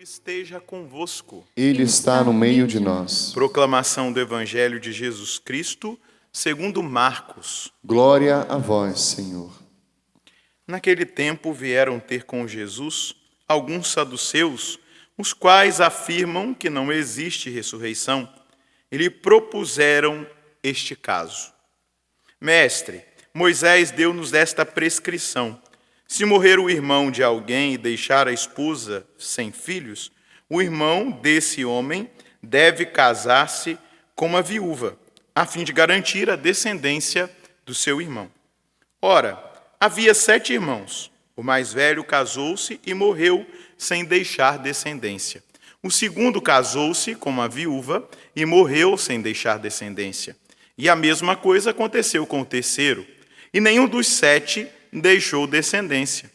esteja convosco. Ele está no meio de nós. Proclamação do Evangelho de Jesus Cristo, segundo Marcos. Glória a vós, Senhor. Naquele tempo vieram ter com Jesus alguns saduceus, os quais afirmam que não existe ressurreição, e lhe propuseram este caso. Mestre, Moisés deu-nos esta prescrição: se morrer o irmão de alguém e deixar a esposa sem filhos, o irmão desse homem deve casar-se com uma viúva, a fim de garantir a descendência do seu irmão. Ora, havia 7 irmãos. O mais velho casou-se e morreu sem deixar descendência. O segundo casou-se com uma viúva e morreu sem deixar descendência. E a mesma coisa aconteceu com o terceiro. E nenhum dos 7 deixou descendência.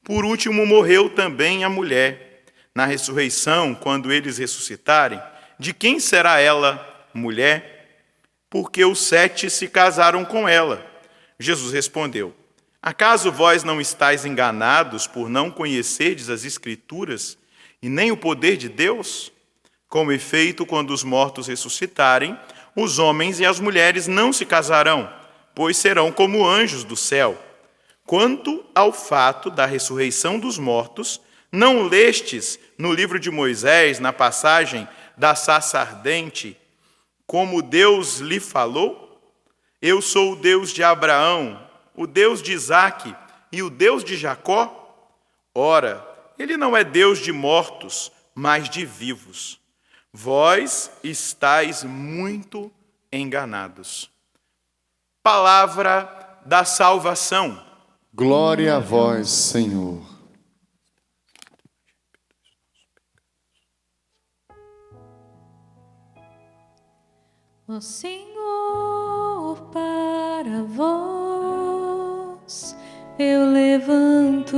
Por último, morreu também a mulher. Na ressurreição, quando eles ressuscitarem, de quem será ela mulher? Porque os 7 se casaram com ela. Jesus respondeu: acaso vós não estáis enganados por não conhecerdes as Escrituras e nem o poder de Deus? Com efeito, quando os mortos ressuscitarem, os homens e as mulheres não se casarão, pois serão como anjos do céu. Quanto ao fato da ressurreição dos mortos, não lestes no livro de Moisés, na passagem da sarça ardente, como Deus lhe falou? Eu sou o Deus de Abraão, o Deus de Isaque e o Deus de Jacó? Ora, ele não é Deus de mortos, mas de vivos. Vós estáis muito enganados. Palavra da salvação. Glória a vós, Senhor. Ó Senhor, para vós eu levanto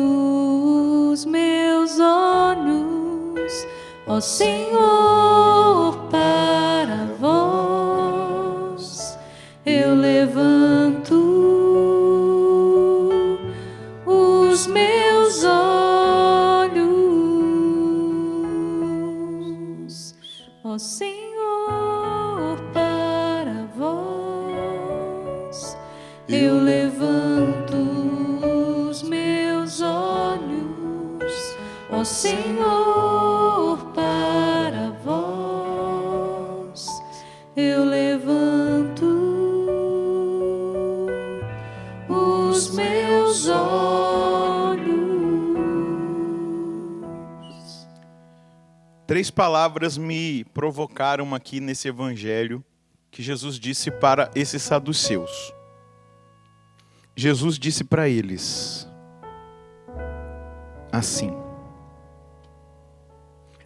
os meus olhos. Ó Senhor, para vós eu levanto os meus olhos. Ó Senhor, para vós eu levanto os meus olhos. Ó Senhor, para vós eu levanto os meus olhos. 3 palavras me provocaram aqui nesse evangelho que Jesus disse para esses saduceus. Jesus disse para eles assim: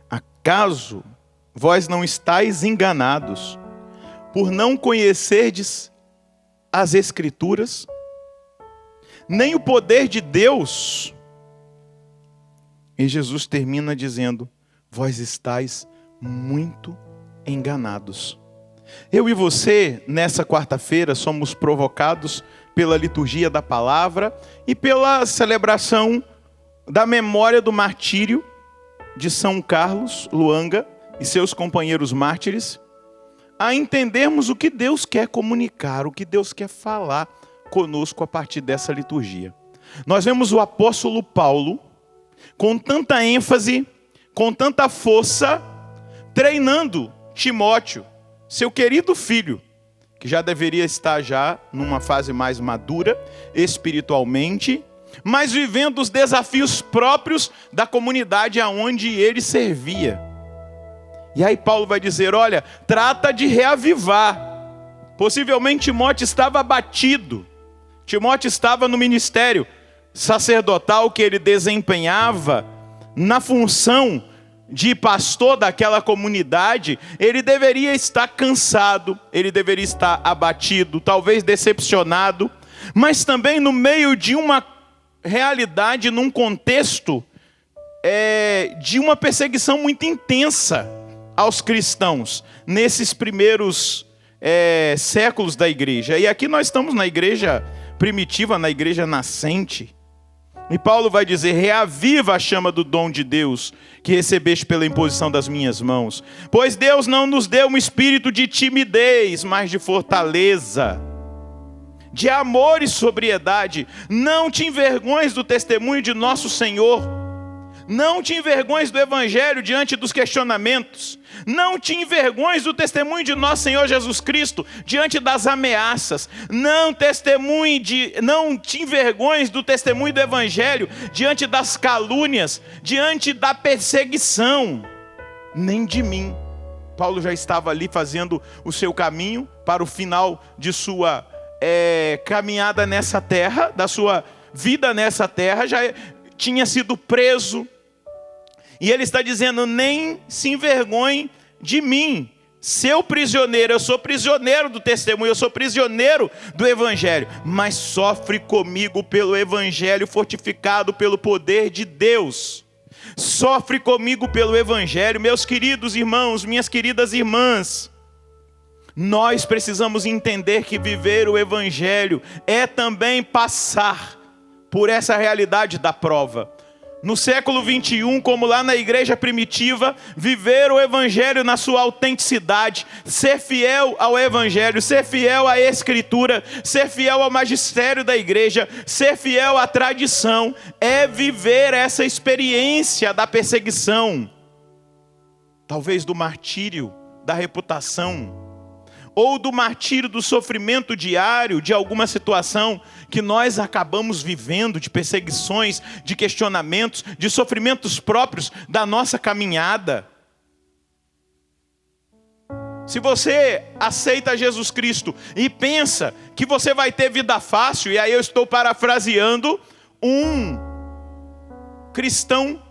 acaso vós não estáis enganados por não conhecerdes as Escrituras, nem o poder de Deus? E Jesus termina dizendo: vós estáis muito enganados. Eu e você, nessa quarta-feira, somos provocados pela liturgia da palavra e pela celebração da memória do martírio de São Carlos Luanga e seus companheiros mártires, a entendermos o que Deus quer comunicar, o que Deus quer falar conosco a partir dessa liturgia. Nós vemos o apóstolo Paulo, com tanta ênfase, com tanta força, treinando Timóteo, seu querido filho, que já deveria estar já numa fase mais madura espiritualmente, mas vivendo os desafios próprios da comunidade aonde ele servia. E aí Paulo vai dizer: olha, trata de reavivar. Possivelmente Timóteo estava abatido. Timóteo estava no ministério sacerdotal que ele desempenhava, na função de pastor daquela comunidade. Ele deveria estar cansado, ele deveria estar abatido, talvez decepcionado, mas também no meio de uma realidade, num contexto de uma perseguição muito intensa aos cristãos, nesses primeiros séculos da igreja. E aqui nós estamos na igreja primitiva, na igreja nascente. E Paulo vai dizer: reaviva a chama do dom de Deus que recebeste pela imposição das minhas mãos. Pois Deus não nos deu um espírito de timidez, mas de fortaleza, de amor e sobriedade. Não te envergonhes do testemunho de nosso Senhor. Não te envergonhes do Evangelho diante dos questionamentos. Não te envergonhes do testemunho de nosso Senhor Jesus Cristo diante das ameaças. Não te envergonhes do testemunho do Evangelho diante das calúnias, diante da perseguição. Nem de mim. Paulo já estava ali fazendo o seu caminho para o final de sua caminhada nessa terra, da sua vida nessa terra. Já tinha sido preso. E ele está dizendo: nem se envergonhe de mim, seu prisioneiro. Eu sou prisioneiro do testemunho, eu sou prisioneiro do Evangelho, mas sofre comigo pelo Evangelho, fortificado pelo poder de Deus. Sofre comigo pelo Evangelho. Meus queridos irmãos, minhas queridas irmãs, nós precisamos entender que viver o Evangelho é também passar por essa realidade da prova. No século 21, como lá na igreja primitiva, viver o Evangelho na sua autenticidade, ser fiel ao Evangelho, ser fiel à Escritura, ser fiel ao magistério da igreja, ser fiel à tradição, é viver essa experiência da perseguição, talvez do martírio, da reputação, ou do martírio do sofrimento diário de alguma situação que nós acabamos vivendo, de perseguições, de questionamentos, de sofrimentos próprios da nossa caminhada. Se você aceita Jesus Cristo e pensa que você vai ter vida fácil, e aí eu estou parafraseando um cristão,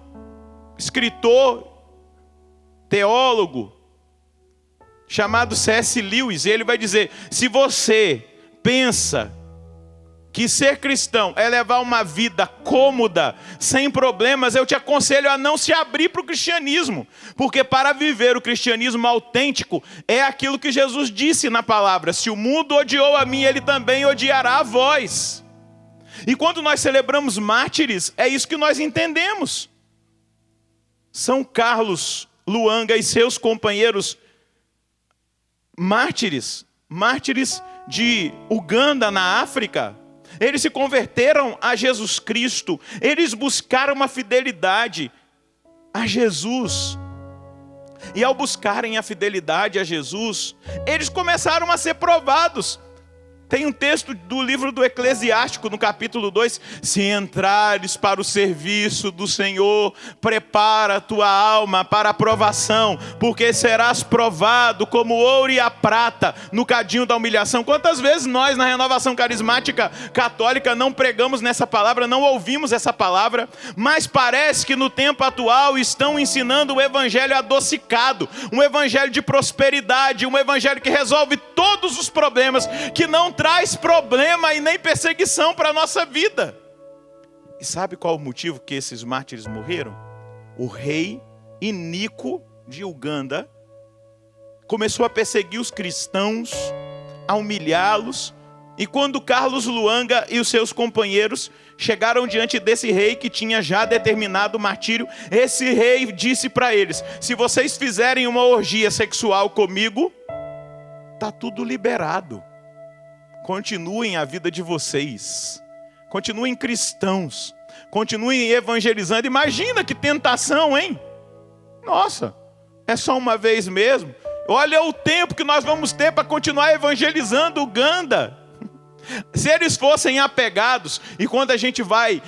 escritor, teólogo, chamado C.S. Lewis, e ele vai dizer: se você pensa que ser cristão é levar uma vida cômoda, sem problemas, eu te aconselho a não se abrir para o cristianismo, porque para viver o cristianismo autêntico, é aquilo que Jesus disse na palavra: se o mundo odiou a mim, ele também odiará a vós. E quando nós celebramos mártires, é isso que nós entendemos. São Carlos Luanga e seus companheiros mártires de Uganda, na África, eles se converteram a Jesus Cristo, eles buscaram uma fidelidade a Jesus, e ao buscarem a fidelidade a Jesus, eles começaram a ser provados. Tem um texto do livro do Eclesiástico, no capítulo 2, se entrares para o serviço do Senhor, prepara a tua alma para a provação, porque serás provado como o ouro e a prata no cadinho da humilhação. Quantas vezes nós, na Renovação Carismática Católica, não pregamos nessa palavra, não ouvimos essa palavra, mas parece que no tempo atual estão ensinando o evangelho adocicado, um evangelho de prosperidade, um evangelho que resolve todos os problemas, que não traz problema e nem perseguição para a nossa vida. E sabe qual o motivo que esses mártires morreram? O rei iníquo de Uganda começou a perseguir os cristãos, a humilhá-los, e quando Carlos Luanga e os seus companheiros chegaram diante desse rei que tinha já determinado o martírio, esse rei disse para eles: se vocês fizerem uma orgia sexual comigo, está tudo liberado. Continuem a vida de vocês, continuem cristãos, continuem evangelizando. Imagina que tentação, hein? Nossa, é só uma vez mesmo. Olha o tempo que nós vamos ter para continuar evangelizando Uganda. Se eles fossem apegados, e quando a gente vai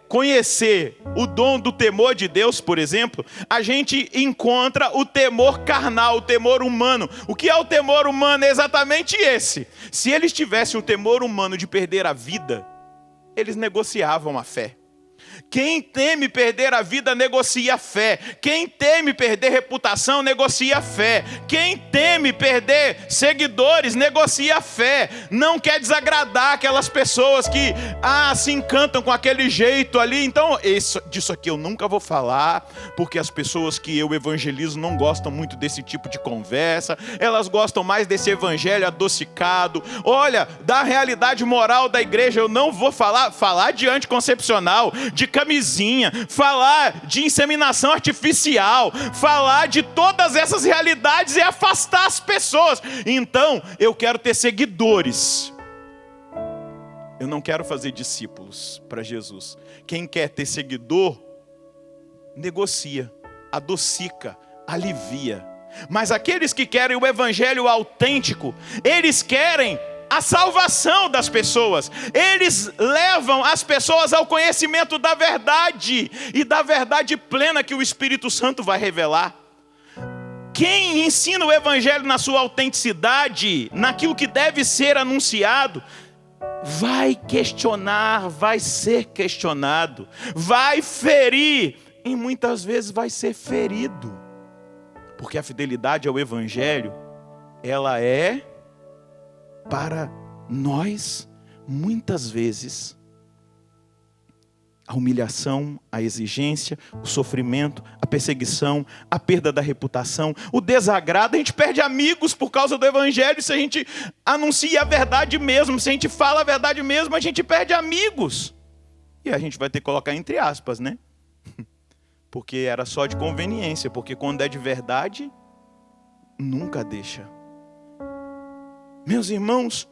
conhecer o dom do temor de Deus, por exemplo, a gente encontra o temor carnal, o temor humano. O que é o temor humano? É exatamente esse. Se eles tivessem o temor humano de perder a vida, eles negociavam a fé. Quem teme perder a vida, negocia a fé. Quem teme perder reputação, negocia a fé. Quem teme perder seguidores, negocia a fé. Não quer desagradar aquelas pessoas que se encantam com aquele jeito ali. Então, disso aqui eu nunca vou falar, porque as pessoas que eu evangelizo não gostam muito desse tipo de conversa. Elas gostam mais desse evangelho adocicado. Olha, da realidade moral da igreja eu não vou falar de anticoncepcional, de camisinha, falar de inseminação artificial, falar de todas essas realidades e afastar as pessoas. Então, eu quero ter seguidores. Eu não quero fazer discípulos para Jesus. Quem quer ter seguidor, negocia, adocica, alivia. Mas aqueles que querem o evangelho autêntico, eles querem a salvação das pessoas. Eles levam as pessoas ao conhecimento da verdade e da verdade plena que o Espírito Santo vai revelar. Quem ensina o evangelho na sua autenticidade, naquilo que deve ser anunciado, vai questionar, vai ser questionado, vai ferir e muitas vezes vai ser ferido. Porque a fidelidade ao evangelho, ela é para nós, muitas vezes, a humilhação, a exigência, o sofrimento, a perseguição, a perda da reputação, o desagrado. A gente perde amigos por causa do evangelho. Se a gente anuncia a verdade mesmo, se a gente fala a verdade mesmo, a gente perde amigos. E a gente vai ter que colocar entre aspas, né? Porque era só de conveniência, porque quando é de verdade, nunca deixa. Meus irmãos,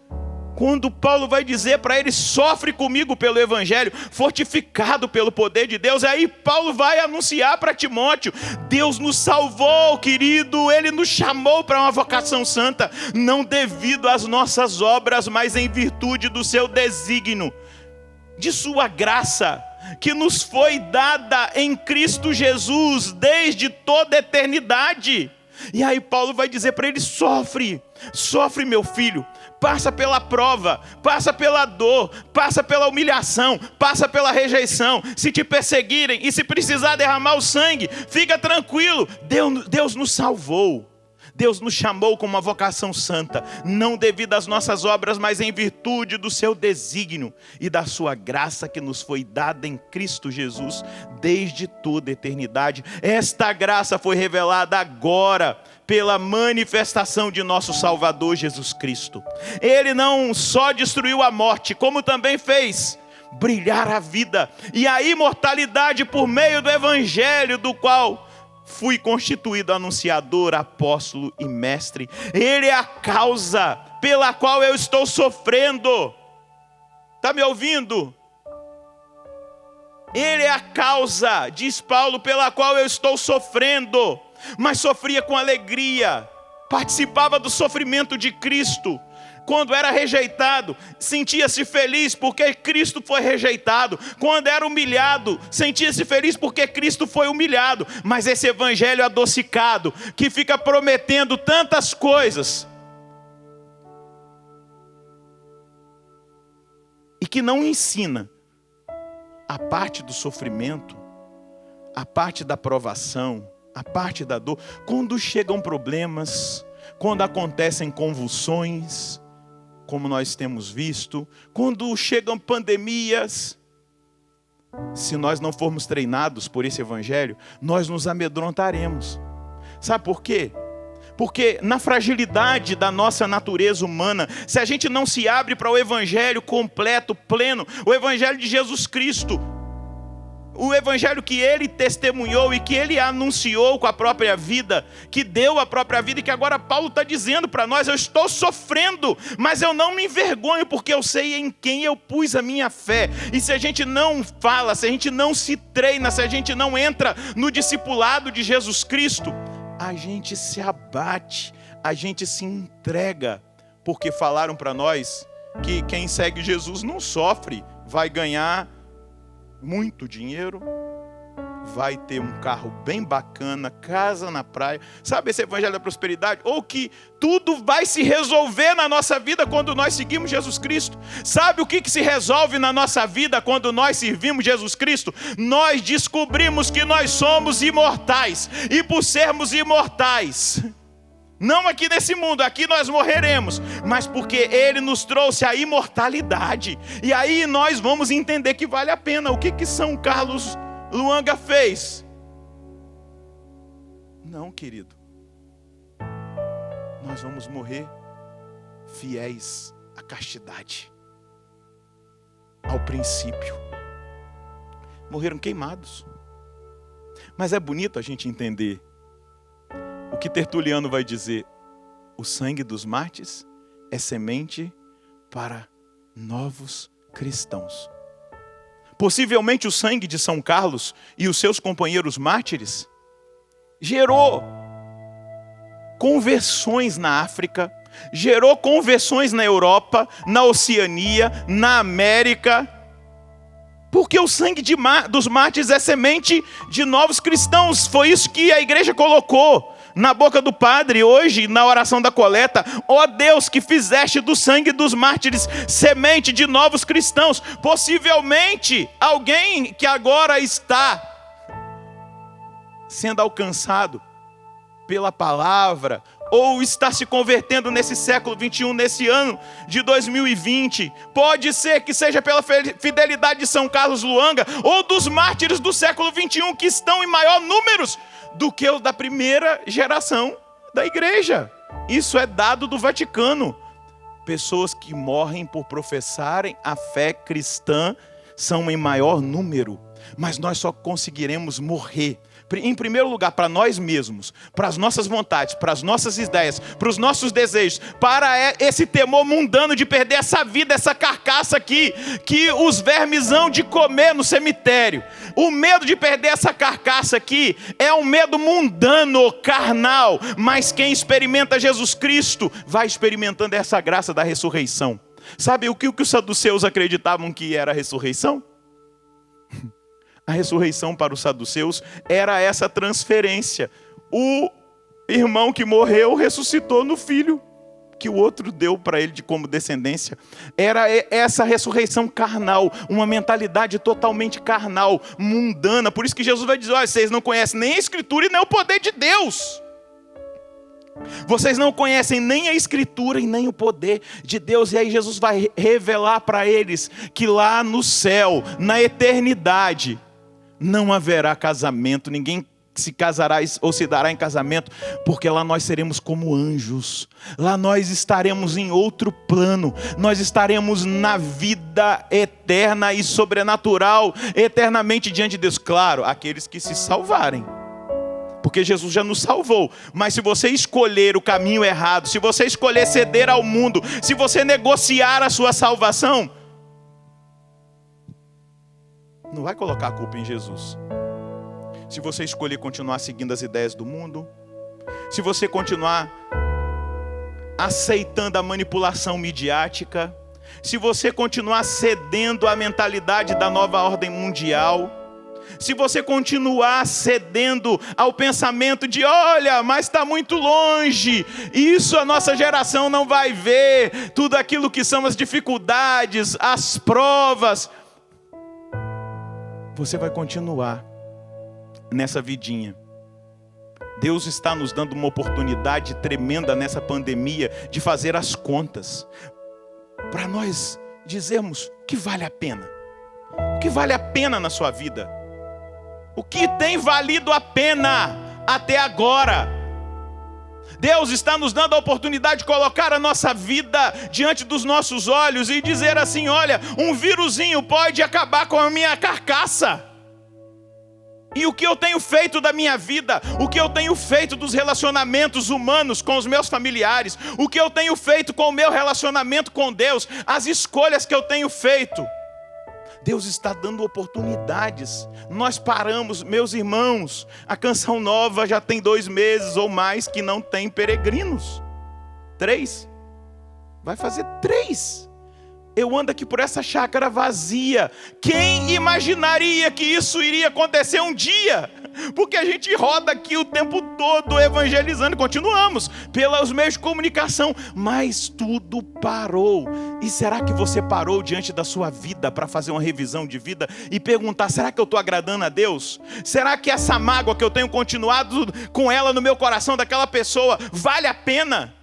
quando Paulo vai dizer para ele, sofre comigo pelo evangelho, fortificado pelo poder de Deus, aí Paulo vai anunciar para Timóteo, Deus nos salvou, querido, Ele nos chamou para uma vocação santa, não devido às nossas obras, mas em virtude do seu desígnio, de sua graça, que nos foi dada em Cristo Jesus, desde toda a eternidade. E aí Paulo vai dizer para ele, sofre meu filho, passa pela prova, passa pela dor, passa pela humilhação, passa pela rejeição. Se te perseguirem e se precisar derramar o sangue, fica tranquilo, Deus nos salvou. Deus nos chamou com uma vocação santa, não devido às nossas obras, mas em virtude do seu desígnio e da sua graça que nos foi dada em Cristo Jesus desde toda a eternidade. Esta graça foi revelada agora pela manifestação de nosso Salvador Jesus Cristo. Ele não só destruiu a morte, como também fez brilhar a vida e a imortalidade por meio do evangelho, do qual fui constituído anunciador, apóstolo e mestre. Ele é a causa pela qual eu estou sofrendo. Está me ouvindo? Ele é a causa, diz Paulo, pela qual eu estou sofrendo. Mas sofria com alegria. Participava do sofrimento de Cristo. Quando era rejeitado, sentia-se feliz porque Cristo foi rejeitado. Quando era humilhado, sentia-se feliz porque Cristo foi humilhado. Mas esse evangelho adocicado, que fica prometendo tantas coisas, e que não ensina a parte do sofrimento, a parte da provação, a parte da dor, quando chegam problemas, quando acontecem convulsões, como nós temos visto, quando chegam pandemias, se nós não formos treinados por esse evangelho, nós nos amedrontaremos. Sabe por quê? Porque na fragilidade da nossa natureza humana, se a gente não se abre para o evangelho completo, pleno, o evangelho de Jesus Cristo, o evangelho que ele testemunhou e que ele anunciou com a própria vida, que deu a própria vida, e que agora Paulo está dizendo para nós, eu estou sofrendo, mas eu não me envergonho, porque eu sei em quem eu pus a minha fé. E se a gente não fala, se a gente não se treina, se a gente não entra no discipulado de Jesus Cristo, a gente se abate, a gente se entrega, porque falaram para nós que quem segue Jesus não sofre, vai ganhar muito dinheiro, vai ter um carro bem bacana, casa na praia. Sabe esse evangelho da prosperidade? Ou que tudo vai se resolver na nossa vida quando nós seguimos Jesus Cristo. Sabe o que se resolve na nossa vida quando nós servimos Jesus Cristo? Nós descobrimos que nós somos imortais. E por sermos imortais, não aqui nesse mundo, aqui nós morreremos, mas porque Ele nos trouxe a imortalidade. E aí nós vamos entender que vale a pena. O que São Carlos Luanga fez? Não, querido. Nós vamos morrer fiéis à castidade, ao princípio. Morreram queimados. Mas é bonito a gente entender o que Tertuliano vai dizer: o sangue dos mártires é semente para novos cristãos. Possivelmente o sangue de São Carlos e os seus companheiros mártires gerou conversões na África, gerou conversões na Europa, na Oceania, na América. Porque o sangue dos mártires é semente de novos cristãos. Foi isso que a igreja colocou na boca do padre hoje, na oração da coleta. Ó Deus, que fizeste do sangue dos mártires semente de novos cristãos. Possivelmente alguém que agora está sendo alcançado pela palavra, ou está se convertendo nesse século 21, nesse ano de 2020. Pode ser que seja pela fidelidade de São Carlos Luanga, ou dos mártires do século 21, que estão em maior números do que o da primeira geração da igreja. Isso é dado do Vaticano. Pessoas que morrem por professarem a fé cristã são em maior número, mas nós só conseguiremos morrer, em primeiro lugar, para nós mesmos, para as nossas vontades, para as nossas ideias, para os nossos desejos, para esse temor mundano de perder essa vida, essa carcaça aqui, que os vermes hão de comer no cemitério. O medo de perder essa carcaça aqui é um medo mundano, carnal, mas quem experimenta Jesus Cristo vai experimentando essa graça da ressurreição. Sabe o que os saduceus acreditavam que era a ressurreição? A ressurreição para os saduceus era essa transferência. O irmão que morreu ressuscitou no filho que o outro deu para ele como descendência. Era essa ressurreição carnal, uma mentalidade totalmente carnal, mundana. Por isso que Jesus vai dizer: olha, vocês não conhecem nem a Escritura e nem o poder de Deus. Vocês não conhecem nem a Escritura e nem o poder de Deus. E aí Jesus vai revelar para eles que lá no céu, na eternidade, não haverá casamento, ninguém se casará ou se dará em casamento, porque lá nós seremos como anjos. Lá nós estaremos em outro plano, nós estaremos na vida eterna e sobrenatural, eternamente diante de Deus. Claro, aqueles que se salvarem, porque Jesus já nos salvou. Mas se você escolher o caminho errado, se você escolher ceder ao mundo, se você negociar a sua salvação, não vai colocar a culpa em Jesus. Se você escolher continuar seguindo as ideias do mundo, se você continuar aceitando a manipulação midiática, se você continuar cedendo à mentalidade da nova ordem mundial, se você continuar cedendo ao pensamento de: olha, mas está muito longe, isso a nossa geração não vai ver, tudo aquilo que são as dificuldades, as provas, você vai continuar nessa vidinha. Deus está nos dando uma oportunidade tremenda nessa pandemia de fazer as contas, para nós dizermos o que vale a pena. O que vale a pena na sua vida? O que tem valido a pena até agora? Deus está nos dando a oportunidade de colocar a nossa vida diante dos nossos olhos e dizer assim: olha, um vírusinho pode acabar com a minha carcaça. E o que eu tenho feito da minha vida, o que eu tenho feito dos relacionamentos humanos com os meus familiares, o que eu tenho feito com o meu relacionamento com Deus, as escolhas que eu tenho feito. Deus está dando oportunidades. Nós paramos, meus irmãos, a Canção Nova já tem 2 meses ou mais que não tem peregrinos. 3. Vai fazer 3. eu ando aqui por essa chácara vazia. Quem imaginaria que isso iria acontecer um dia? Porque a gente roda aqui o tempo todo evangelizando, continuamos pelos meios de comunicação, mas tudo parou. E será que você parou diante da sua vida para fazer uma revisão de vida e perguntar, será que eu estou agradando a Deus? Será que essa mágoa que eu tenho continuado com ela no meu coração daquela pessoa vale a pena?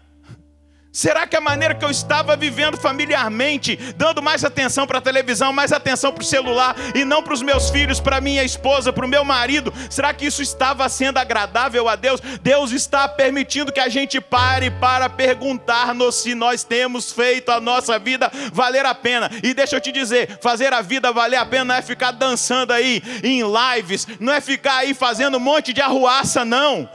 Será que a maneira que eu estava vivendo familiarmente, dando mais atenção para a televisão, mais atenção para o celular, e não para os meus filhos, para minha esposa, para o meu marido, será que isso estava sendo agradável a Deus? Deus está permitindo que a gente pare para perguntar-nos se nós temos feito a nossa vida valer a pena. E deixa eu te dizer, fazer a vida valer a pena não é ficar dançando aí em lives, não é ficar aí fazendo um monte de arruaça, não.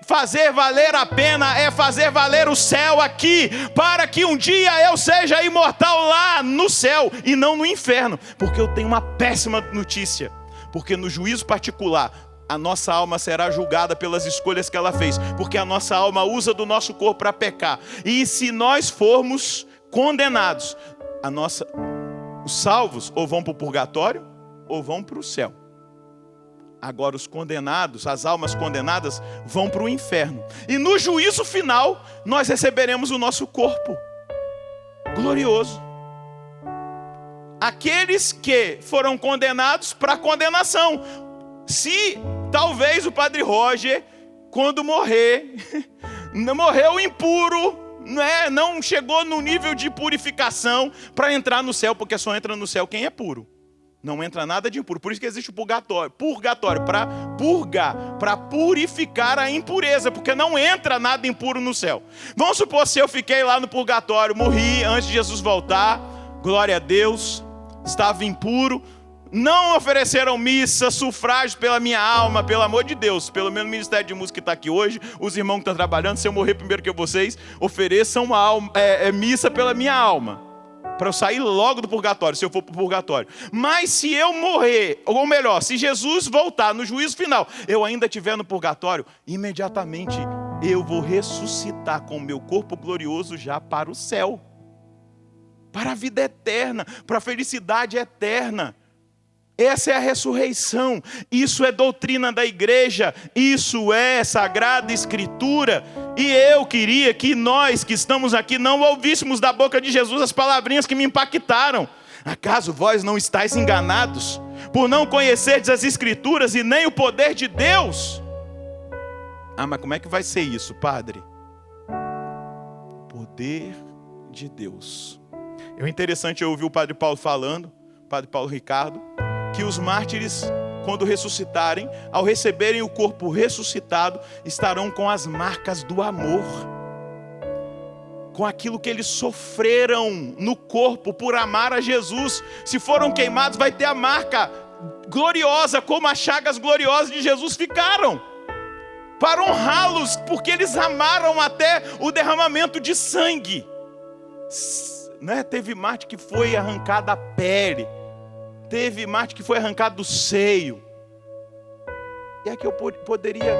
Fazer valer a pena é fazer valer o céu aqui, para que um dia eu seja imortal lá no céu e não no inferno. Porque eu tenho uma péssima notícia, porque no juízo particular a nossa alma será julgada pelas escolhas que ela fez, porque a nossa alma usa do nosso corpo para pecar. E se nós formos condenados, os salvos ou vão para o purgatório ou vão para o céu. Agora os condenados, as almas condenadas, vão para o inferno. E no juízo final, nós receberemos o nosso corpo glorioso. Aqueles que foram condenados para condenação. Se talvez o Padre Roger, quando morrer, morreu impuro, não chegou no nível de purificação para entrar no céu, porque só entra no céu quem é puro. Não entra nada de impuro. Por isso que existe o purgatório. Purgatório, para purgar, para purificar a impureza, porque não entra nada impuro no céu. Vamos supor se eu fiquei lá no purgatório, morri antes de Jesus voltar, glória a Deus, estava impuro, não ofereceram missa, sufrágio pela minha alma, pelo amor de Deus, pelo menos o Ministério de Música que está aqui hoje, os irmãos que estão trabalhando, se eu morrer primeiro que vocês, ofereçam missa pela minha alma, para eu sair logo do purgatório, se eu for para o purgatório. Mas se eu morrer, ou melhor, se Jesus voltar no juízo final, eu ainda estiver no purgatório, imediatamente eu vou ressuscitar com o meu corpo glorioso já para o céu, para a vida eterna, para a felicidade eterna. Essa é a ressurreição, isso é doutrina da igreja, isso é Sagrada Escritura. E eu queria que nós que estamos aqui não ouvíssemos da boca de Jesus as palavrinhas que me impactaram. Acaso vós não estáis enganados, por não conhecerdes as Escrituras e nem o poder de Deus? Ah, mas como é que vai ser isso, padre? Poder de Deus. É interessante eu ouvir o Padre Paulo falando, o Padre Paulo Ricardo, que os mártires, quando ressuscitarem, ao receberem o corpo ressuscitado, estarão com as marcas do amor, com aquilo que eles sofreram no corpo por amar a Jesus. Se foram queimados, vai ter a marca gloriosa, como as chagas gloriosas de Jesus ficaram, para honrá-los, porque eles amaram até o derramamento de sangue. Teve mártir que foi arrancada a pele, teve mártir que foi arrancado do seio. E aqui eu poderia...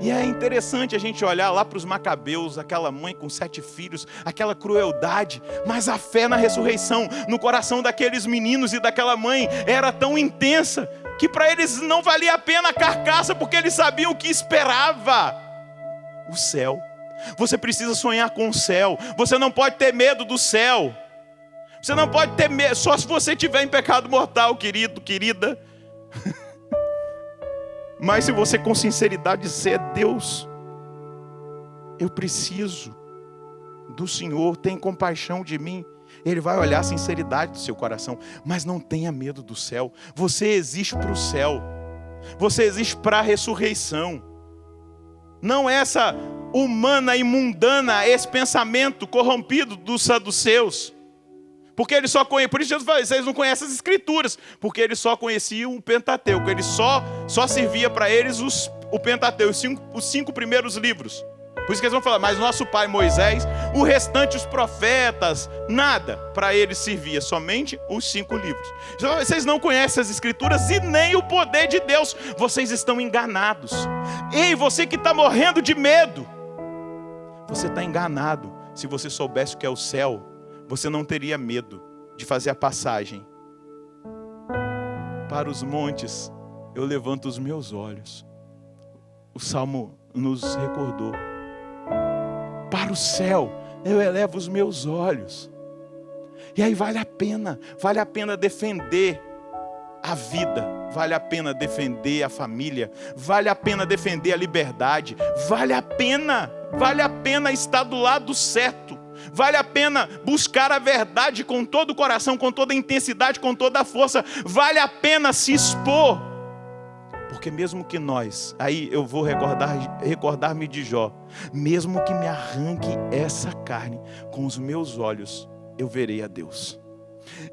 E é interessante a gente olhar lá para os macabeus, aquela mãe com 7 filhos, aquela crueldade, mas a fé na ressurreição, no coração daqueles meninos e daquela mãe, era tão intensa, que para eles não valia a pena a carcaça, porque eles sabiam o que esperava: o céu. Você precisa sonhar com o céu, você não pode ter medo do céu. Você não pode ter medo, só se você estiver em pecado mortal, querido, querida. Mas se você com sinceridade disser: Deus, eu preciso do Senhor, tem compaixão de mim, Ele vai olhar a sinceridade do seu coração. Mas não tenha medo do céu. Você existe para o céu, você existe para a ressurreição. Não essa humana e mundana, esse pensamento corrompido dos saduceus. Porque eles só conheciam, por isso Jesus falou, vocês não conhecem as Escrituras, porque eles só conheciam o Pentateuco, ele só servia para eles o Pentateuco, os 5 primeiros livros. Por isso que eles vão falar, mas nosso pai Moisés, o restante, os profetas, nada para eles servia, somente os 5 livros. Vocês não conhecem as Escrituras e nem o poder de Deus, vocês estão enganados. Ei, você que está morrendo de medo, você está enganado. Se você soubesse o que é o céu, você não teria medo. de fazer a passagem. Para os montes eu levanto os meus olhos. O Salmo nos recordou. Para o céu eu elevo os meus olhos. E aí vale a pena defender a vida, vale a pena defender a família, vale a pena defender a liberdade, vale a pena estar do lado certo, vale a pena buscar a verdade com todo o coração, com toda a intensidade, com toda a força, vale a pena se expor, porque mesmo que nós, aí eu vou recordar-me de Jó, mesmo que me arranque essa carne, com os meus olhos eu verei a Deus.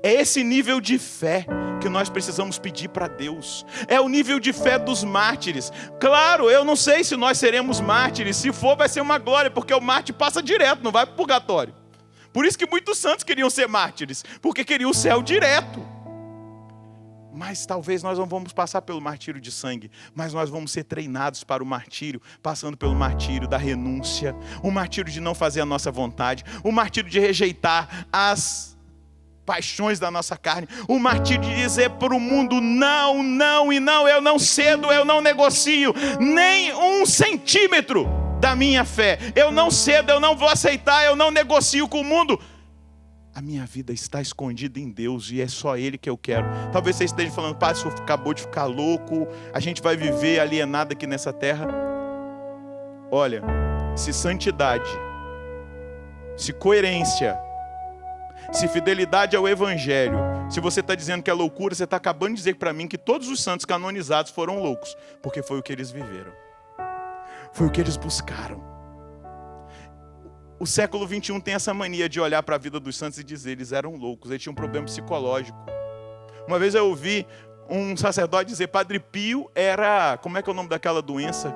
É esse nível de fé que nós precisamos pedir para Deus. É o nível de fé dos mártires. Claro, eu não sei se nós seremos mártires. Se for, vai ser uma glória, porque o mártir passa direto, não vai para o purgatório. Por isso que muitos santos queriam ser mártires, porque queriam o céu direto. Mas talvez nós não vamos passar pelo martírio de sangue, mas nós vamos ser treinados para o martírio, passando pelo martírio da renúncia, o martírio de não fazer a nossa vontade, o martírio de rejeitar as paixões da nossa carne, o martírio de dizer para o mundo não, não e não, eu não cedo, eu não negocio nem 1 centímetro da minha fé, eu não cedo, eu não vou aceitar, eu não negocio com o mundo. A minha vida está escondida em Deus e é só Ele que eu quero. Talvez você esteja falando, pai, você acabou de ficar louco, a gente vai viver alienado aqui nessa terra. Olha, se santidade, se coerência, se fidelidade ao Evangelho, se você está dizendo que é loucura, você está acabando de dizer para mim que todos os santos canonizados foram loucos, porque foi o que eles viveram, foi o que eles buscaram. O século 21 tem essa mania de olhar para a vida dos santos e dizer, eles eram loucos, eles tinham um problema psicológico. Uma vez eu ouvi um sacerdote dizer, Padre Pio era, como é que é o nome daquela doença?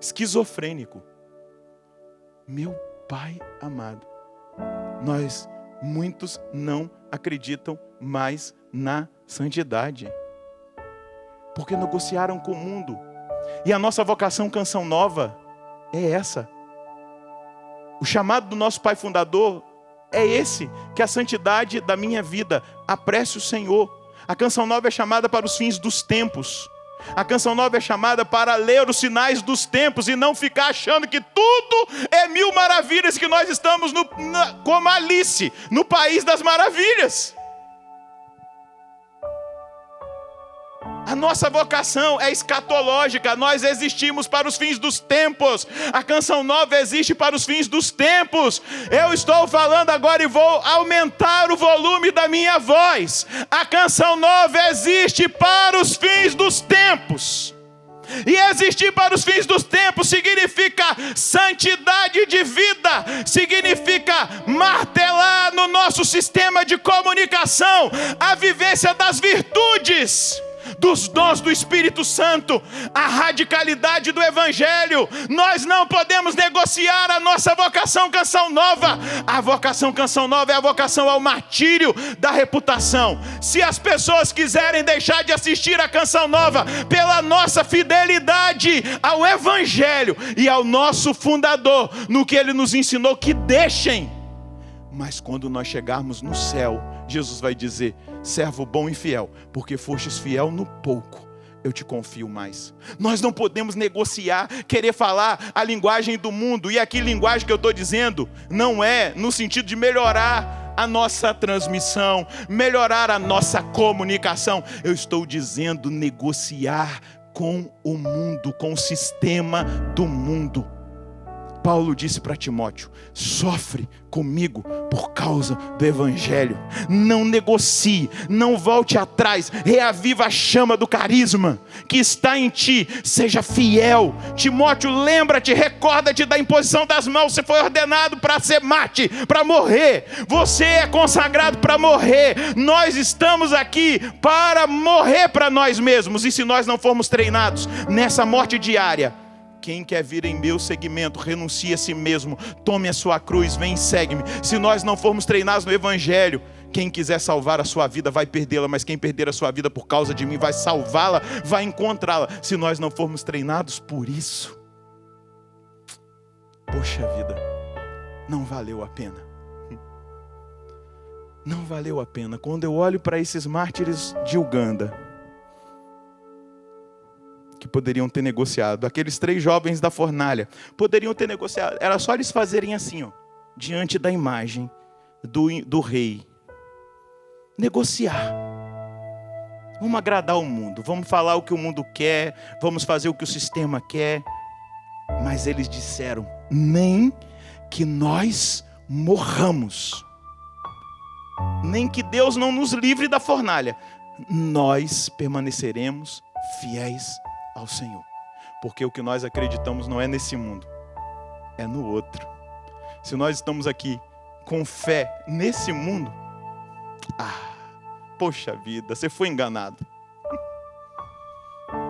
Esquizofrênico. Meu Pai amado, muitos não acreditam mais na santidade, porque negociaram com o mundo. E a nossa vocação Canção Nova é essa. O chamado do nosso Pai Fundador é esse, que a santidade da minha vida apresse o Senhor. A Canção Nova é chamada para os fins dos tempos. A Canção Nova é chamada para ler os sinais dos tempos e não ficar achando que tudo é mil maravilhas, que nós estamos como Alice, no país das maravilhas. A nossa vocação é escatológica, nós existimos para os fins dos tempos. A Canção Nova existe para os fins dos tempos. Eu estou falando agora e vou aumentar o volume da minha voz. A Canção Nova existe para os fins dos tempos. E existir para os fins dos tempos significa santidade de vida, significa martelar no nosso sistema de comunicação a vivência das virtudes, dos dons do Espírito Santo, a radicalidade do Evangelho. Nós não podemos negociar a nossa vocação Canção Nova. A vocação Canção Nova é a vocação ao martírio da reputação. Se as pessoas quiserem deixar de assistir a Canção Nova pela nossa fidelidade ao Evangelho e ao nosso fundador, no que ele nos ensinou, que deixem. Mas quando nós chegarmos no céu, Jesus vai dizer, servo bom e fiel, porque fostes fiel no pouco, eu te confio mais. Nós não podemos negociar, querer falar a linguagem do mundo. E aqui linguagem que eu estou dizendo não é no sentido de melhorar a nossa transmissão, melhorar a nossa comunicação. Eu estou dizendo negociar com o mundo, com o sistema do mundo. Paulo disse para Timóteo, sofre comigo por causa do Evangelho. Não negocie, não volte atrás, reaviva a chama do carisma que está em ti, seja fiel. Timóteo, lembra-te, recorda-te da imposição das mãos. Você foi ordenado para ser mártir, para morrer. Você é consagrado para morrer. Nós estamos aqui para morrer para nós mesmos. E se nós não formos treinados nessa morte diária, quem quer vir em meu seguimento, renuncie a si mesmo, tome a sua cruz, vem e segue-me. Se nós não formos treinados no Evangelho, quem quiser salvar a sua vida vai perdê-la, mas quem perder a sua vida por causa de mim vai salvá-la, vai encontrá-la. Se nós não formos treinados por isso, poxa vida, não valeu a pena. não valeu a pena. Quando eu olho para esses mártires de Uganda, que poderiam ter negociado, aqueles 3 jovens da fornalha, poderiam ter negociado, era só eles fazerem assim, ó, diante da imagem do rei. Negociar. Vamos agradar o mundo, vamos falar o que o mundo quer, vamos fazer o que o sistema quer. Mas eles disseram, nem que nós morramos, nem que Deus não nos livre da fornalha, nós permaneceremos fiéis ao Senhor. Porque o que nós acreditamos não é nesse mundo, é no outro. Se nós estamos aqui com fé nesse mundo, poxa vida, você foi enganado.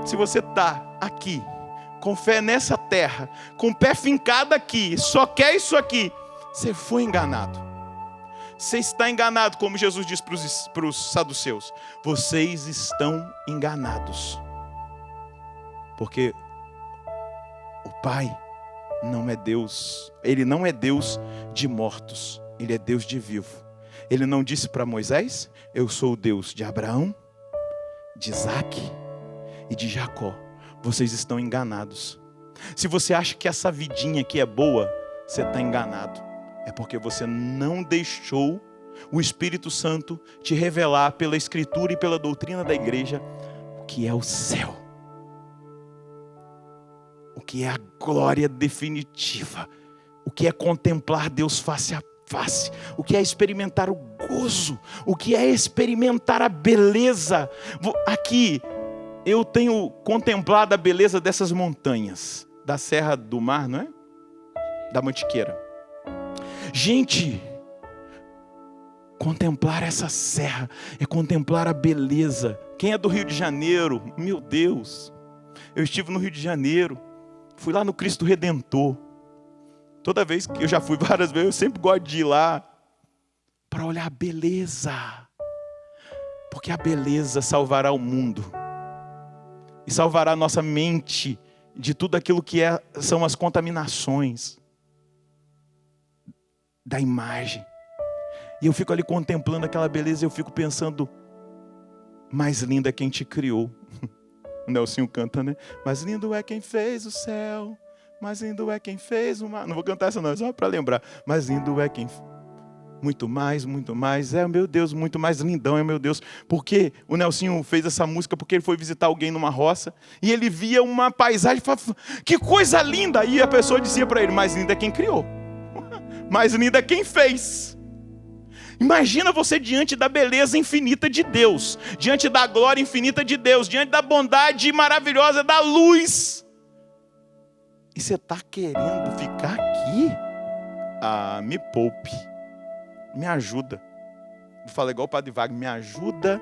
Se você está aqui com fé nessa terra, com o pé fincado aqui, só quer isso aqui, você foi enganado. Você está enganado, como Jesus diz para os saduceus. Vocês estão enganados. Porque o Pai não é Deus. Ele não é Deus de mortos. Ele é Deus de vivo. Ele não disse para Moisés, eu sou o Deus de Abraão, de Isaac e de Jacó. Vocês estão enganados. Se você acha que essa vidinha aqui é boa, você está enganado. É porque você não deixou o Espírito Santo te revelar pela Escritura e pela doutrina da igreja o que é o céu. O que é a glória definitiva. O que é contemplar Deus face a face. O que é experimentar o gozo. O que é experimentar a beleza. Aqui eu tenho contemplado a beleza dessas montanhas. Da Serra do Mar, não é? Da Mantiqueira. Gente, contemplar essa serra é contemplar a beleza. Quem é do Rio de Janeiro? Meu Deus, eu estive no Rio de Janeiro, fui lá no Cristo Redentor. Toda vez que eu já fui várias vezes, eu sempre gosto de ir lá para olhar a beleza. Porque a beleza salvará o mundo e salvará a nossa mente de tudo aquilo que são as contaminações da imagem. E eu fico ali contemplando aquela beleza e eu fico pensando, mais linda é quem te criou. O Nelsinho canta, né? Mais lindo é quem fez o céu, mais lindo é quem fez o mar. Não vou cantar essa não, só para lembrar. Mais lindo é quem... Muito mais, é meu Deus, muito mais lindão, é meu Deus. Porque o Nelsinho fez essa música porque ele foi visitar alguém numa roça e ele via uma paisagem e falava, que coisa linda! E a pessoa dizia para ele, mais linda é quem criou. Mais linda é quem fez. Imagina você diante da beleza infinita de Deus, diante da glória infinita de Deus, diante da bondade maravilhosa da luz. E você está querendo ficar aqui? Me poupe. Me ajuda. Vou falar igual o Padre Wagner, me ajuda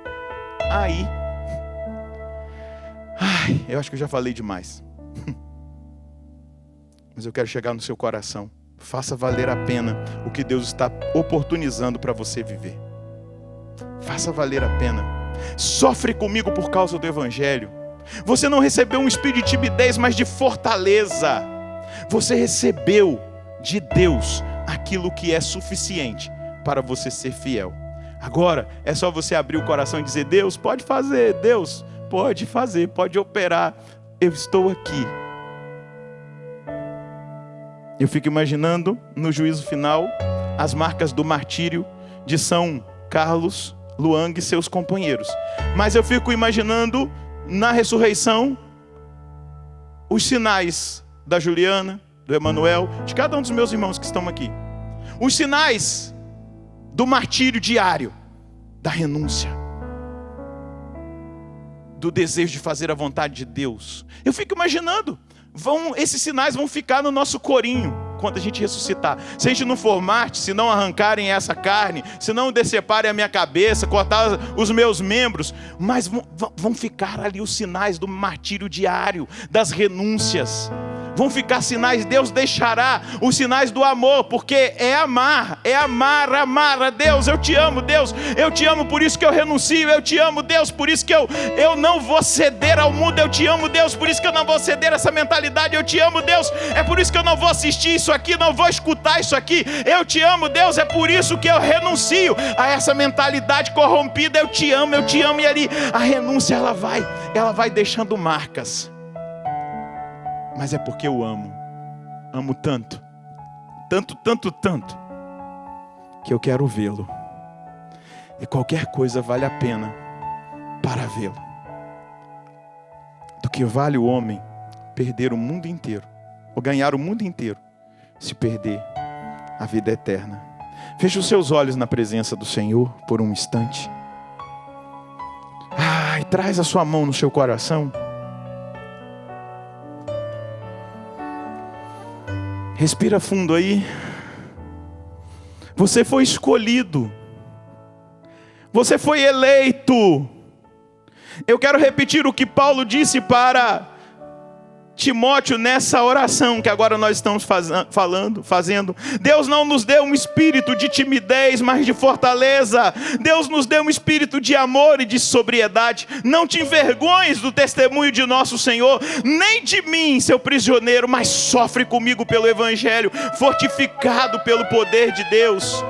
aí. Eu acho que eu já falei demais. Mas eu quero chegar no seu coração. Faça valer a pena o que Deus está oportunizando para você viver. Faça valer a pena. Sofre comigo por causa do Evangelho. Você não recebeu um espírito de timidez, mas de fortaleza. Você recebeu de Deus aquilo que é suficiente para você ser fiel. Agora é só você abrir o coração e dizer, Deus pode fazer, Deus pode fazer, pode operar. Eu estou aqui. Eu fico imaginando no juízo final as marcas do martírio de São Carlos Luang e seus companheiros. Mas eu fico imaginando na ressurreição os sinais da Juliana, do Emanuel, de cada um dos meus irmãos que estão aqui. Os sinais do martírio diário, da renúncia, do desejo de fazer a vontade de Deus. Eu fico imaginando, esses sinais vão ficar no nosso corinho quando a gente ressuscitar. Se a gente não for Marte, se não arrancarem essa carne, se não deceparem a minha cabeça, cortar os meus membros, mas vão ficar ali os sinais do martírio diário, das renúncias. vão ficar sinais. Deus deixará os sinais do amor, porque é amar a Deus. Eu te amo, Deus, eu te amo, por isso que eu renuncio. Eu te amo, Deus, por isso que eu não vou ceder ao mundo. Eu te amo, Deus, por isso que eu não vou ceder a essa mentalidade. Eu te amo, Deus, é por isso que eu não vou assistir isso aqui, não vou escutar isso aqui. Eu te amo, Deus, é por isso que eu renuncio a essa mentalidade corrompida. Eu te amo, e ali a renúncia ela vai deixando marcas. Mas é porque eu amo tanto, que eu quero vê-lo. E qualquer coisa vale a pena para vê-lo. Do que vale o homem perder o mundo inteiro, ou ganhar o mundo inteiro, se perder a vida eterna. Feche os seus olhos na presença do Senhor por um instante. E traz a sua mão no seu coração. Respira fundo aí. Você foi escolhido. Você foi eleito. Eu quero repetir o que Paulo disse para Timóteo nessa oração que agora nós estamos fazendo. Deus não nos deu um espírito de timidez, mas de fortaleza. Deus nos deu um espírito de amor e de sobriedade. Não te envergonhes do testemunho de nosso Senhor, nem de mim, seu prisioneiro, mas sofre comigo pelo Evangelho, fortificado pelo poder de Deus.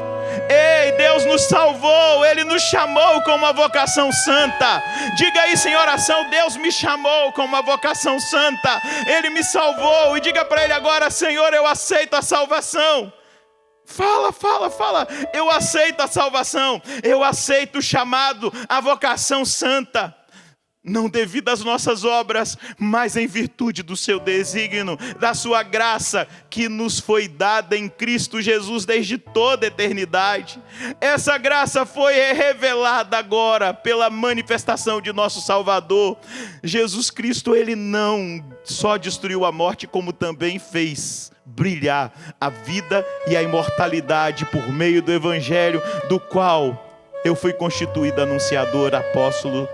Ei, Deus nos salvou, Ele nos chamou com uma vocação santa. Diga aí sem oração: Deus me chamou com uma vocação santa, Ele me salvou. E diga para Ele agora: Senhor, eu aceito a salvação. Fala, eu aceito a salvação, eu aceito o chamado, a vocação santa. Não devido às nossas obras, mas em virtude do seu desígnio, da sua graça que nos foi dada em Cristo Jesus desde toda a eternidade. Essa graça foi revelada agora pela manifestação de nosso Salvador. Jesus Cristo, Ele não só destruiu a morte, como também fez brilhar a vida e a imortalidade por meio do Evangelho, do qual eu fui constituído anunciador, apóstolo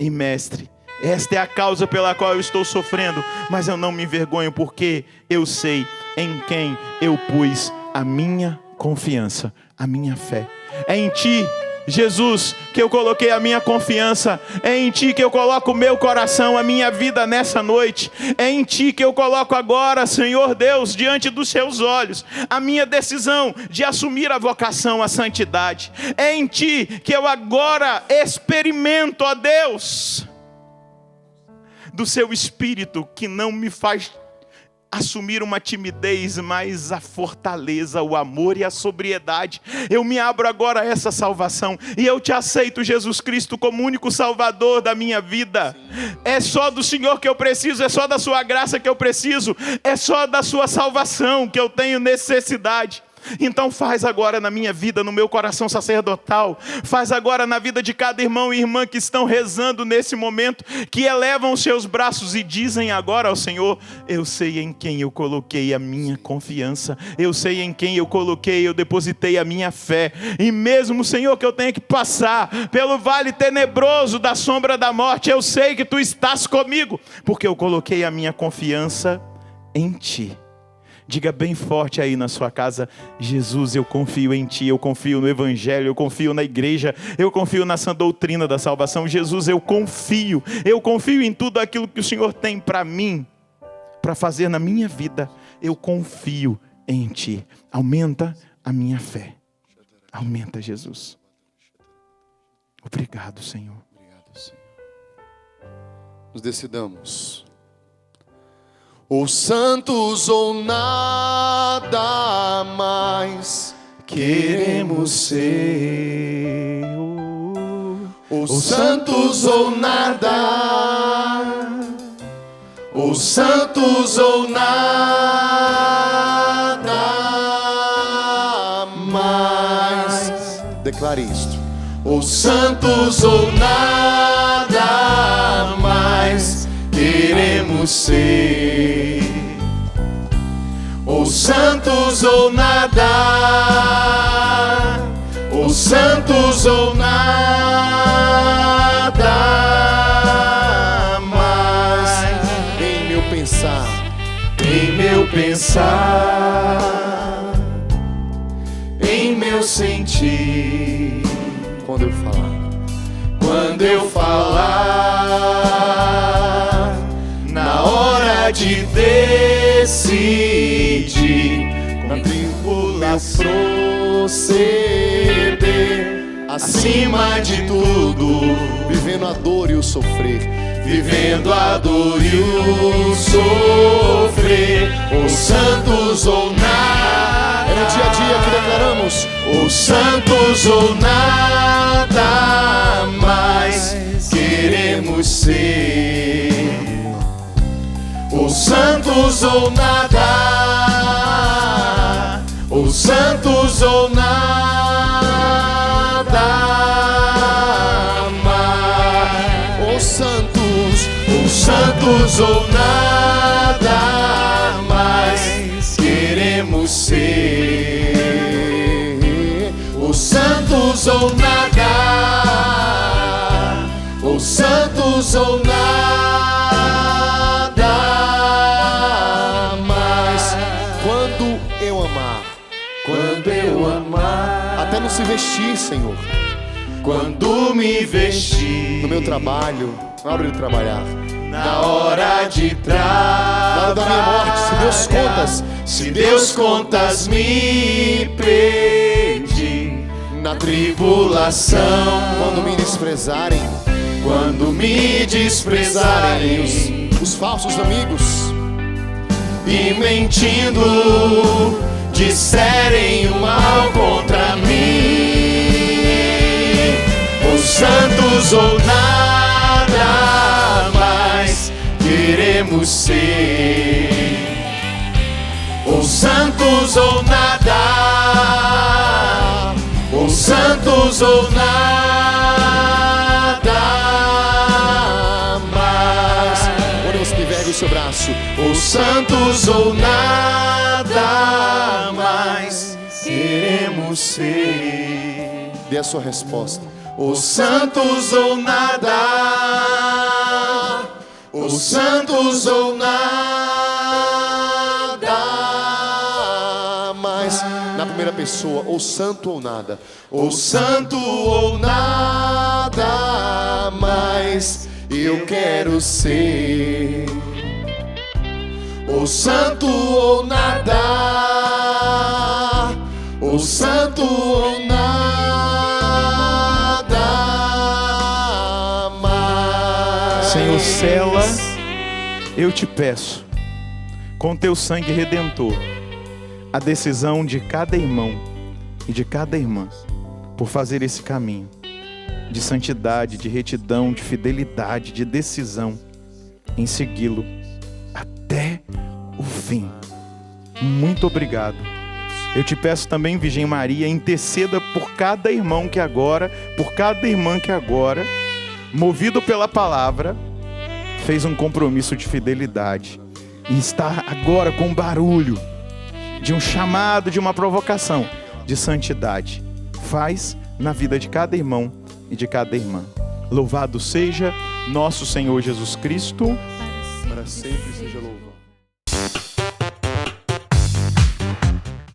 e mestre. Esta é a causa pela qual eu estou sofrendo, mas eu não me envergonho, porque eu sei em quem eu pus a minha confiança, a minha fé. É em Ti, Jesus, que eu coloquei a minha confiança. É em Ti que eu coloco o meu coração, a minha vida nessa noite. É em Ti que eu coloco agora, Senhor Deus, diante dos Seus olhos, a minha decisão de assumir a vocação à santidade. É em Ti que eu agora experimento, ó Deus, do Seu Espírito, que não me faz assumir uma timidez, mas a fortaleza, o amor e a sobriedade. Eu me abro agora a essa salvação e eu te aceito, Jesus Cristo, como único Salvador da minha vida. É só do Senhor que eu preciso, é só da sua graça que eu preciso, é só da sua salvação que eu tenho necessidade. Então faz agora na minha vida, no meu coração sacerdotal, faz agora na vida de cada irmão e irmã que estão rezando nesse momento, que elevam os seus braços e dizem agora ao Senhor: eu sei em quem eu coloquei a minha confiança, eu sei em quem eu depositei a minha fé. E mesmo, Senhor, que eu tenha que passar pelo vale tenebroso da sombra da morte, eu sei que Tu estás comigo, porque eu coloquei a minha confiança em Ti. Diga bem forte aí na sua casa: Jesus, eu confio em Ti, eu confio no Evangelho, eu confio na igreja, eu confio na sã doutrina da salvação. Jesus, eu confio em tudo aquilo que o Senhor tem para mim, para fazer na minha vida. Eu confio em Ti. Aumenta a minha fé. Aumenta, Jesus. Obrigado, Senhor. Obrigado, Senhor. Nos decidamos. Ou santos ou nada mais queremos ser. Ou santos ou nada, ou santos ou nada mais. Declare isto. Ou santos ou nada mais queremos ser. Ou santos ou nada, ou santos ou nada mais. Em meu pensar, de decidir, na tribulação proceder, acima de tudo, vivendo a dor e o sofrer, vivendo a dor e o sofrer, ou santos ou nada. é no dia a dia que declaramos: Ou santos ou nada mais queremos ser. Ou santos ou nada. Ou santos ou nada mais. Ou santos Ou nada mais queremos ser. Ou santos ou nada. Ou santos ou nada mais. quando eu amar, Quando eu amar, até não se vestir, Senhor, quando me vestir, no meu trabalho, na hora de trabalhar, na hora de na hora da minha morte, se Deus contas me pedir, na tribulação, quando me desprezarem, quando me desprezarem os falsos amigos, e mentindo disserem o mal contra mim, ou santos ou nada mais queremos ser. Ou santos ou nada. Ou santos ou nada mais. podemos que vergue o seu braço, Ou santos ou nada mais queremos ser. dê a sua resposta. Ou santos ou nada. Ou santos ou nada Mas na primeira pessoa, ou santo ou nada, ou santo ou nada mais eu quero ser. Ou santo ou nada. Ou santo ou nada mais. Senhor, sela, eu te peço, com teu sangue redentor, a decisão de cada irmão e de cada irmã por fazer esse caminho de santidade, de retidão, de fidelidade, de decisão em segui-lo até o fim. Muito obrigado. Eu te peço também, Virgem Maria, interceda por cada irmão que agora, por cada irmã que agora, movido pela palavra, fez um compromisso de fidelidade e está agora com barulho de um chamado, de uma provocação de santidade. Faz na vida de cada irmão e de cada irmã. Louvado seja nosso Senhor Jesus Cristo. Para sempre seja louvado.